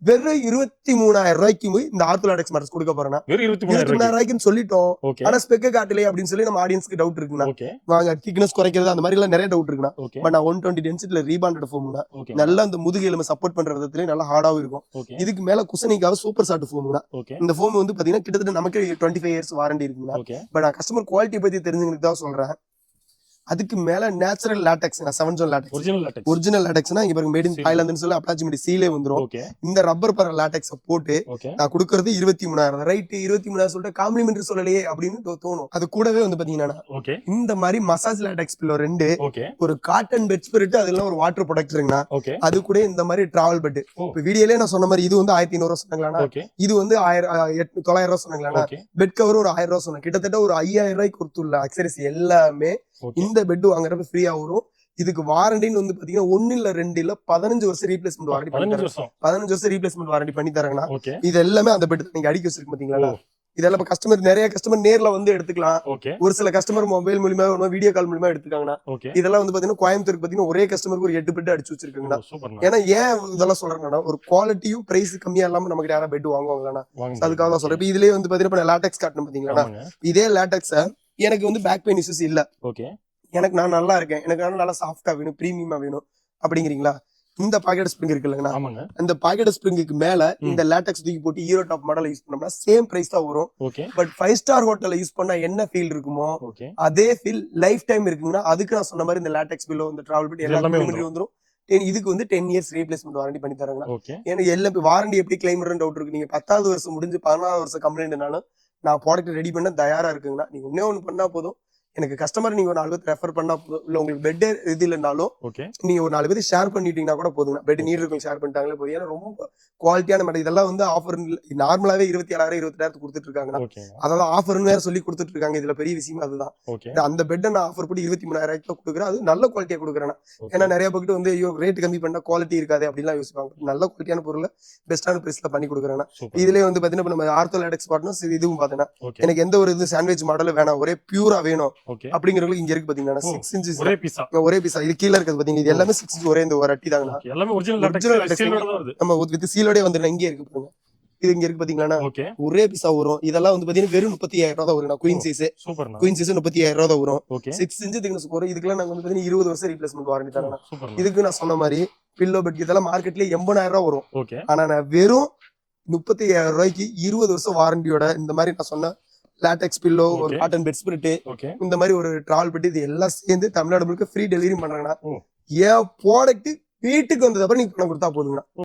வெறும் 23,000 ரூபாய்க்கு போய் இந்த ஆர்த்தோ லேடெக்ஸ் மேட்ரஸ் கொடுக்க போறேன். 23,000 ரூபாய்க்குன்னு சொல்லிட்டோம். ஆனா ஸ்பெக்க காட்டலையே அப்படின்னு சொல்லி நம்ம ஆடியன்ஸ்க்கு டவுட் இருக்குண்ணா. வாங்க திக்னஸ் குறைக்கிறது அந்த மாதிரி எல்லாம் நிறைய டவுட் இருக்குண்ணா. பட் நான் 120 டென்சிட்டில ரீபாண்டட் ஃபோம்னா நல்லா அந்த முதுகு எலும்பு சப்போர்ட் பண்ற விதத்துல நல்லா ஹார்டாவும் இருக்கும். இதுக்கு மேல குசனிக்காக சூப்பர் சாஃப்ட் ஃபோம்னா. இந்த ஃபோம் வந்து பாத்தீங்கன்னா கிட்டத்தட்ட நமக்கு 25 இயர்ஸ் வாரண்டி இருக்குண்ணா. பட் நான் கஸ்டமர் குவாலிட்டி பத்தி தெரிஞ்சுக்கிட்டு தான் சொல்றேன். அதுக்கு மேல natural latex 7 zone latex original லாட்டெக்ஸ்னா இங்க பாருங்க மேட் இன் தாய்லாந்துன்னு சொல்லி அட்டாச்மெண்ட் சீலே வந்துரும். இந்த ரப்பர் பர லாட்டெக்ஸ் போட்டு நான் கொடுக்கறது 23,000 ரைட். 23,000 சொல்லிட்டு காம்ப்ளிமெண்டரி சொல்லலையே அப்படின்னு தோணும். அது கூடவே வந்து பாத்தீங்கன்னா இந்த மாதிரி மசாஜ் லாட்டெக்ஸ் பில்லோ 2 ஒரு காட்டன் பெட் ஸ்பிரிட் அதெல்லாம் ஒரு வாட்டர் ப்ரொடக்ட் இருக்குன்னா அது கூட இந்த மாதிரி டிராவல் பெட். இப்ப வீடியோலயே நான் சொன்ன மாதிரி இது வந்து 1,500 ரூபாய் சொன்னாங்களா, இது வந்து 900 ரூபாய் சொன்னாங்களா, பெட் கவர் ஒரு 1000 ரூபாய் சொன்னாங்க. கிட்டத்தட்ட ஒரு 5,000 ரூபாய்க்கு கொடுத்துள்ள அக்சரிஸ் எல்லாமே இந்த பெட் வாங்குறப்ப ஃப்ரீயா வரும். இதுக்கு வாரண்டின்னு வந்து பாத்தீங்கன்னா 1 இல்ல 2 இல்ல 15 வருஷம் ரீப்ளேஸ்மெண்ட் வாரண்டி பண்ணி தராங்க. 15 வருஷம் ரீப்ளேஸ்மெண்ட் வாரண்டி பண்ணி தராங்கன்னா இது எல்லாமே அந்த பெட் நீங்க அடிக்க வச்சிருக்க பாத்தீங்களா. இதெல்லாம் கஸ்டமர் நிறைய கஸ்டமர் நேர்ல வந்து எடுத்துக்கலாம். ஒரு சில கஸ்டமர் மொபைல் மூலமா வீடியோ கால் மூலமா எடுத்துக்காங்கன்னா இதெல்லாம் வந்து பாத்தீங்கன்னா கோயம்புத்தூருக்கு பாத்தீங்கன்னா ஒரே கஸ்டமருக்கு ஒரு 8 பெட் அடிச்சு வச்சிருக்காங்க. ஏன்னா ஏன் இதெல்லாம் சொல்றேன்னா ஒரு குவாலிட்டியும் பிரைஸ் கம்மியா இல்லாம நமக்கு யாராவது பெட் வாங்குவாங்களா அதுக்காக தான் சொல்றேன். இப்ப இதுலயே வந்து பாத்தீங்கன்னா லாட்டெக்ஸ் காட்டணும் பாத்தீங்களா. இதே லாட்டெக்ஸ் எனக்கு வந்து பேக் பெயின் இஷ்யூஸ் இல்ல, எனக்கு நான் நல்லா இருக்கேன், எனக்கு நல்லா சாஃப்டா வேணும் பிரீமியமா வேணும் அப்படிங்கிறீங்களா. இந்த பாக்கெட் ஸ்ப்ரிங் இருக்குல்லங்கண்ணா, அந்த பாக்கெட் ஸ்ப்ரிங்குக்கு மேல இந்த லாட்டெக்ஸ் தூக்கி போட்டு ஹீரோ டாப் மாடல் யூஸ் பண்ணோம்னா சேம் பிரைஸ் தான் வரும். பட் 5 ஸ்டார் ஹோட்டல்ல யூஸ் பண்ணா என்ன ஃபீல் இருக்குமோ அதே ஃபீல் லைஃப் டைம் இருக்குங்கன்னா அதுக்கு நான் சொன்ன மாதிரி இந்த லாட்டெக்ஸ் பில்லோ இந்த டிராவல் பெட் எல்லாமே வந்துரும். இதுக்கு வந்து 10 இயர்ஸ் ரீப்ளேஸ்மெண்ட் வாரண்டி பண்ணி தராங்க. ஏன்னா எல்லா வாரண்டி எப்படி கிளைம் பண்ற டவுட் இருக்கு. நீங்க 10வது வருஷம் முடிஞ்சு 14வது வருஷம் கம்ப்ளைண்ட்னாலும் நான் ப்ராடக்ட் ரெடி பண்ண தயாரா இருக்குங்கன்னா நீங்க ஒன்னே ஒண்ணு பண்ணா போதும். எனக்கு கஸ்டமர் நீங்க ஒரு 4 பேர் ரெஃபர் பண்ணா போதும். இல்ல உங்களுக்கு பெட் இது இல்லைனாலும் நீங்க ஒரு 4 பேர் ஷேர் பண்ணிட்டீங்கன்னா கூட போதுங்க. பெட் நீட் இருக்கும் ஷேர் பண்ணிட்டாங்களே போதும். ஏன்னா ரொம்ப குவாலிட்டியான மெட்டீரியல். இதெல்லாம் வந்து ஆஃபர் நார்மலாவே 27,000 22,000 கொடுத்துட்டு இருக்காங்க. அதாவது ஆஃபர்னு வேற சொல்லி கொடுத்துட்டு இருக்காங்க. இதுல பெரிய விஷயம் அதுதான். அந்த பெட்டை நான் ஆஃபர் பண்ணி 23,000 கொடுக்குறேன். அது நல்ல குவாலிட்டியா கொடுக்குறேன். ஏன்னா நிறைய பக்கத்து வந்து ஐயோ ரேட் கம்மி பண்ணா குவாலிட்டி இருக்காது அப்படிலாம் யோசிப்பாங்க. நல்ல குவாலிட்டியான பொருள் பெஸ்டான பிரைஸ்ல பண்ணி கொடுக்குறேன். இதுலயே வந்து பாத்தீங்கன்னா நம்ம ஆர்த்தோ லாட்டெக்ஸ் பார்ட்னர்ஸ் இதுவும் பாத்தீங்கன்னா எனக்கு எந்த ஒரு இது சாண்ட்விச் மாடல் வேணாம், ஒரே பியூரா வேணும் அப்படிங்கிறவங்களுக்கு இங்க இருக்கு பாத்தீங்கன்னா 6 இன்ச்சஸ் ஒரே பீஸா. இது கீழ இருக்குது பாத்தீங்க, இது எல்லாமே 6 இன்ச் ஒரே இந்த ஒரு அட்டி தாங்க. எல்லாமே ஒரிஜினல் லாட்டெக்ஸ் நம்ம வித் சீலோட வந்துரும். இங்கே இருக்கு பாருங்க, இது இங்க இருக்கு பாத்தீங்களா ஒரே பீஸா வரும். இதெல்லாம் வந்து பாத்தீங்கன்னா வெறும் 35,000 ரூபாய் தான் வரும். குயின் சைஸ் 35,000 ரூபாய் தான் வரும். 6 இன்ச் திக்னஸ் வரும். இதுக்கெல்லாம் நாங்க வந்து பாத்தீங்கன்னா 20 வருஷம் ரீப்ளேஸ்மெண்ட் வாரண்டி தரேன். இதுக்கு நான் சொன்ன மாதிரி பில்லோ பெட் இதெல்லாம் மார்க்கெட்ல 80,000 ரூபாய் வரும். ஆனா நான் வெறும் 35,000 ரூபாய்க்கு 20 வருஷம் வாரண்டியோட இந்த மாதிரி நான் சொன்ன லாட்டெக்ஸ் பில்லோ, ஒரு காட்டன் பெட் ஸ்பிரிட், இந்த மாதிரி ஒரு டிராவல் பெட் இது எல்லாம் சேர்ந்து தமிழ்நாடு முழுக்க ஃப்ரீ டெலிவரி பண்றாங்கன்னா என் ப்ராடக்ட் வீட்டுக்கு வந்தது அப்புறம் நீங்க பணம் கொடுத்தா போதுங்கண்ணா.